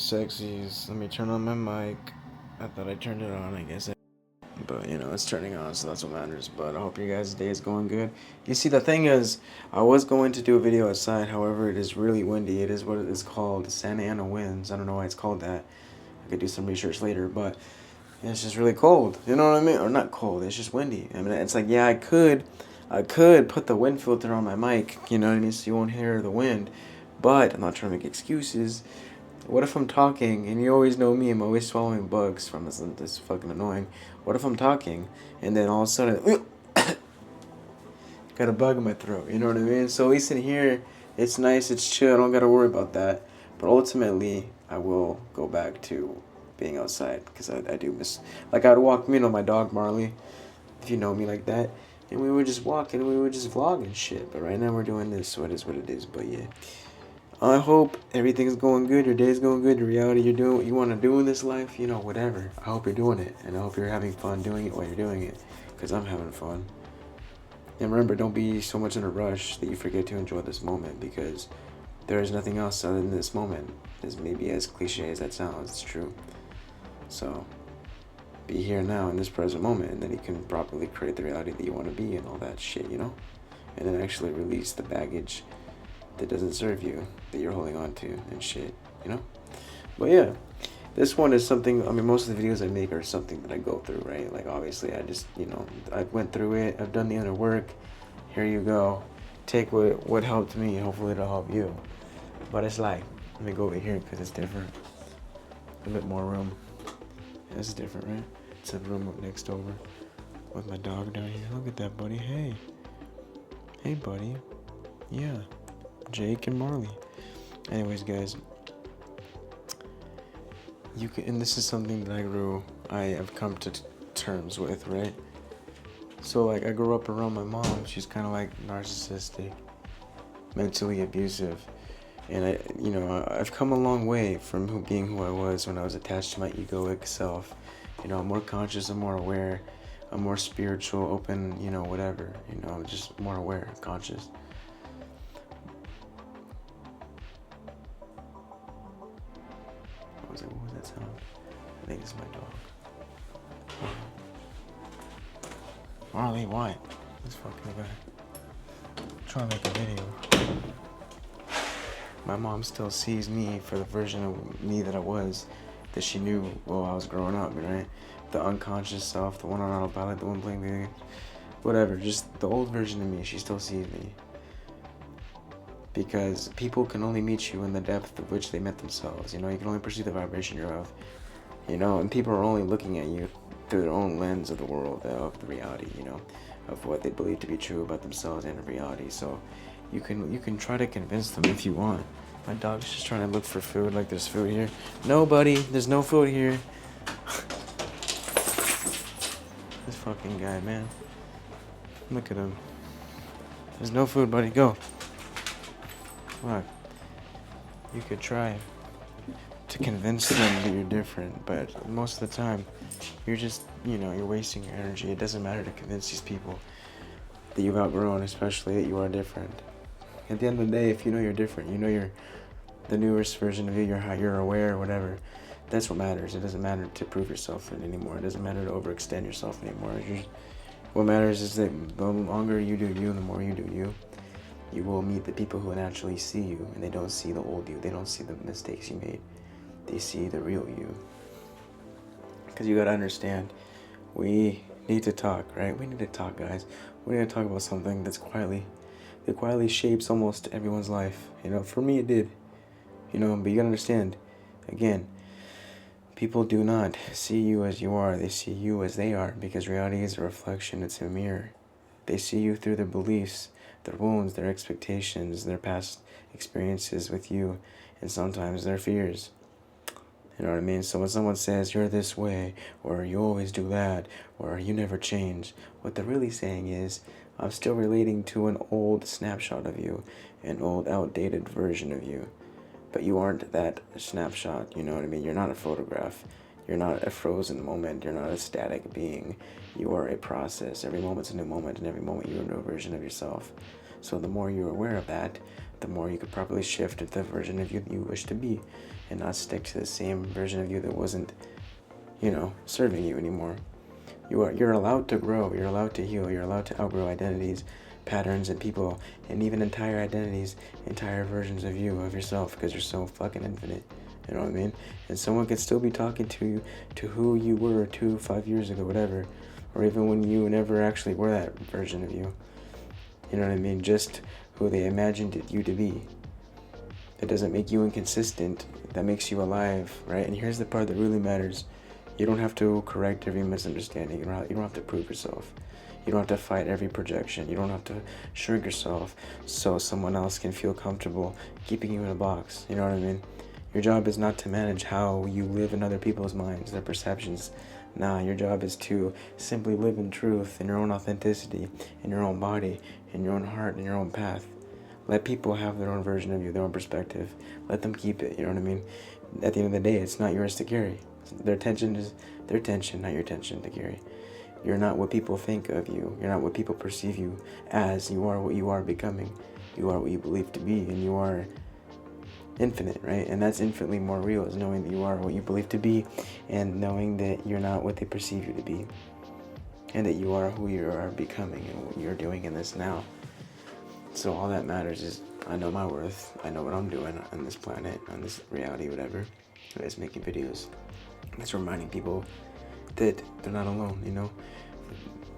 sexies. Let me turn on my mic. I thought I turned it on, I guess. But, it's turning on, so that's what matters. But I hope your guys' day is going good. You see, the thing is, I was going to do a video outside. However, it is really windy. It is what it is called, Santa Ana winds. I don't know why it's called that. I could do some research later, but it's just really cold. You know what I mean? Or not cold, it's just windy. I mean, it's like, yeah, I could put the wind filter on my mic, you know what I mean, so you won't hear the wind. But I'm not trying to make excuses. What if I'm talking, and you always know me, I'm always swallowing bugs from this. This fucking annoying. What if I'm talking, and then all of a sudden, got a bug in my throat, you know what I mean? So at least in here, it's nice, it's chill, I don't gotta worry about that. But ultimately, I will go back to being outside, because I do miss, like I'd walk, my dog Marley, if you know me like that, and we would just walk, and we would just vlog and shit. But right now we're doing this, so it is what it is, but yeah. I hope everything's going good, your day's going good, the reality you're doing what you want to do in this life, whatever. I hope you're doing it, and I hope you're having fun doing it while you're doing it, because I'm having fun. And remember, don't be so much in a rush that you forget to enjoy this moment, because there is nothing else other than this moment. As maybe as cliche as that sounds, it's true. So, be here now in this present moment, and then you can properly create the reality that you want to be and all that shit, And then actually release the baggage that doesn't serve you, that you're holding on to and shit, But yeah, this one is something, most of the videos I make are something that I go through, right? Like, obviously, I just, I went through it, I've done the inner work, here you go. Take what helped me, hopefully it'll help you. But it's like, let me go over here, because it's different. A bit more room. Yeah, it's different, right? It's a room up next over, with my dog down here. Look at that, buddy, hey. Hey, buddy. Yeah. Jake and Marley. Anyways, guys, and this is something that I have come to terms with, right? So, like, I grew up around my mom. She's kind of like narcissistic, mentally abusive, and I've come a long way from being who I was when I was attached to my egoic self. I'm more conscious, I'm more aware, I'm more spiritual, open, whatever. Just more aware, conscious. What was that sound? I think it's my dog. Marley, what? This fucking guy. I'm trying to make a video. My mom still sees me for the version of me that I was, that she knew while I was growing up, right? The unconscious self, the one on autopilot, the one playing video games. Whatever, just the old version of me, she still sees me. Because people can only meet you in the depth of which they met themselves. You can only perceive the vibration you're of. And people are only looking at you through their own lens of the world, of the reality, of what they believe to be true about themselves and the reality. So you can try to convince them if you want. My dog's just trying to look for food, like there's food here. No, buddy, there's no food here. This fucking guy, man. Look at him. There's no food, buddy, go. What? You could try to convince them that you're different, but most of the time, you're just, you're wasting your energy. It doesn't matter to convince these people that you've outgrown, especially that you are different. At the end of the day, if you know you're different, you're the newest version of you, you're aware, whatever, that's what matters. It doesn't matter to prove yourself anymore. It doesn't matter to overextend yourself anymore. What matters is that the longer you do you, the more you do you, you will meet the people who naturally see you, and they don't see the old you. They don't see the mistakes you made. They see the real you. Because you gotta understand, we need to talk, right? We need to talk, guys. We need to talk about something that quietly shapes almost everyone's life. For me it did. But you gotta understand, again, people do not see you as you are. They see you as they are, because reality is a reflection. It's a mirror. They see you through their beliefs, their wounds, their expectations, their past experiences with you, and sometimes their fears. You know what I mean? So when someone says, you're this way, or you always do that, or you never change, what they're really saying is, I'm still relating to an old snapshot of you, an old outdated version of you. But you aren't that snapshot, you know what I mean? You're not a photograph. You're not a frozen moment. You're not a static being. You are a process. Every moment's a new moment, and every moment you're a new version of yourself. So the more you're aware of that, the more you could probably shift to the version of you that you wish to be, and not stick to the same version of you that wasn't, serving you anymore. You're allowed to grow, you're allowed to heal, you're allowed to outgrow identities, patterns, and people, and even entire identities, entire versions of you, of yourself, because you're so fucking infinite. You know what I mean? And someone could still be talking to you, to who you were 5 years ago, whatever, or even when you never actually were that version of you. You know what I mean? Just who they imagined you to be. That doesn't make you inconsistent. That makes you alive, right? And here's the part that really matters. You don't have to correct every misunderstanding. You don't have to prove yourself. You don't have to fight every projection. You don't have to shrink yourself so someone else can feel comfortable keeping you in a box. You know what I mean? Your job is not to manage how you live in other people's minds, their perceptions. Nah, your job is to simply live in truth, in your own authenticity, in your own body, in your own heart, in your own path. Let people have their own version of you, their own perspective. Let them keep it, you know what I mean? At the end of the day, it's not yours to carry. Their tension is their tension, not your tension to carry. You're not what people think of you. You're not what people perceive you as. You are what you are becoming. You are what you believe to be, and you are infinite, right? And that's infinitely more real, is knowing that you are what you believe to be, and knowing that you're not what they perceive you to be, and that you are who you are becoming and what you're doing in this now. So all that matters is I know my worth. I know what I'm doing on this planet, on this reality, whatever. It's making videos. It's reminding people that they're not alone,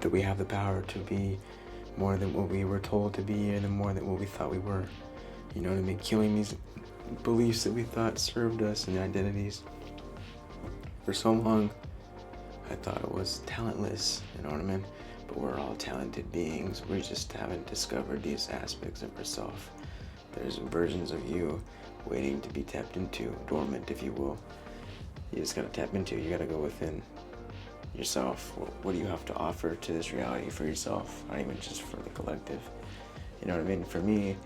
that we have the power to be more than what we were told to be, and more than what we thought we were. You know what I mean? Killing these beliefs that we thought served us and identities. For so long, I thought it was talentless, you know what I mean? But we're all talented beings. We just haven't discovered these aspects of ourselves. There's versions of you waiting to be tapped into, dormant, if you will. You just gotta tap into it. You gotta go within yourself. What do you have to offer to this reality for yourself? Not even just for the collective. You know what I mean? For me,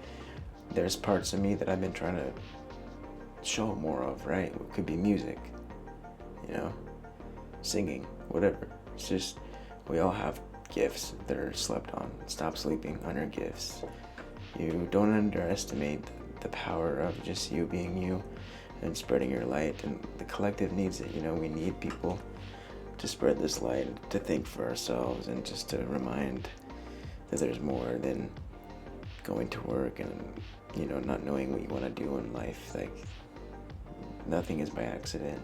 there's parts of me that I've been trying to show more of, right? It could be music, singing, whatever. It's just, we all have gifts that are slept on. Stop sleeping on your gifts. You don't underestimate the power of just you being you and spreading your light, and the collective needs it. We need people to spread this light, to think for ourselves, and just to remind that there's more than going to work and not knowing what you want to do in life. Like, nothing is by accident.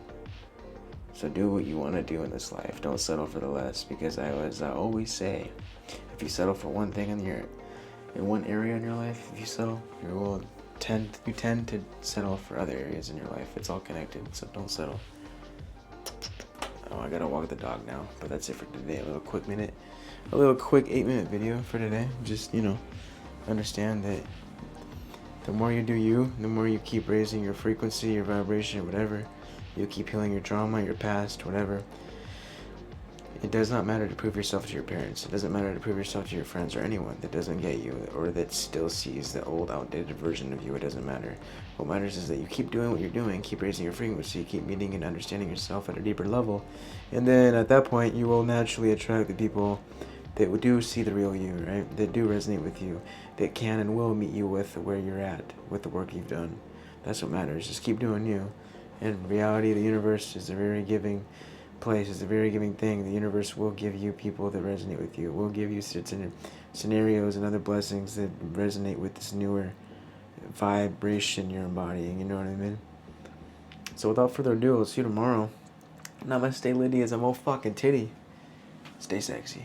So do what you want to do in this life. Don't settle for the less, because I always say, if you settle for one thing in one area in your life, if you settle, you tend to settle for other areas in your life. It's all connected, so don't settle. Oh, I gotta walk the dog now, but that's it for today. A little quick 8-minute video for today. Just, understand that the more you do you, the more you keep raising your frequency, your vibration, whatever. You keep healing your trauma, your past, whatever. It does not matter to prove yourself to your parents. It doesn't matter to prove yourself to your friends or anyone that doesn't get you, or that still sees the old, outdated version of you. It doesn't matter. What matters is that you keep doing what you're doing, keep raising your frequency, keep meeting and understanding yourself at a deeper level. And then at that point, you will naturally attract the people that do see the real you, right? That do resonate with you, that can and will meet you with where you're at, with the work you've done. That's what matters. Just keep doing you. In reality, the universe is a very giving place. It's a very giving thing. The universe will give you people that resonate with you. Will give you certain scenarios and other blessings that resonate with this newer vibration you're embodying. You know what I mean? So without further ado, I'll see you tomorrow. Namaste, Lydia, as a mo fucking titty. Stay sexy.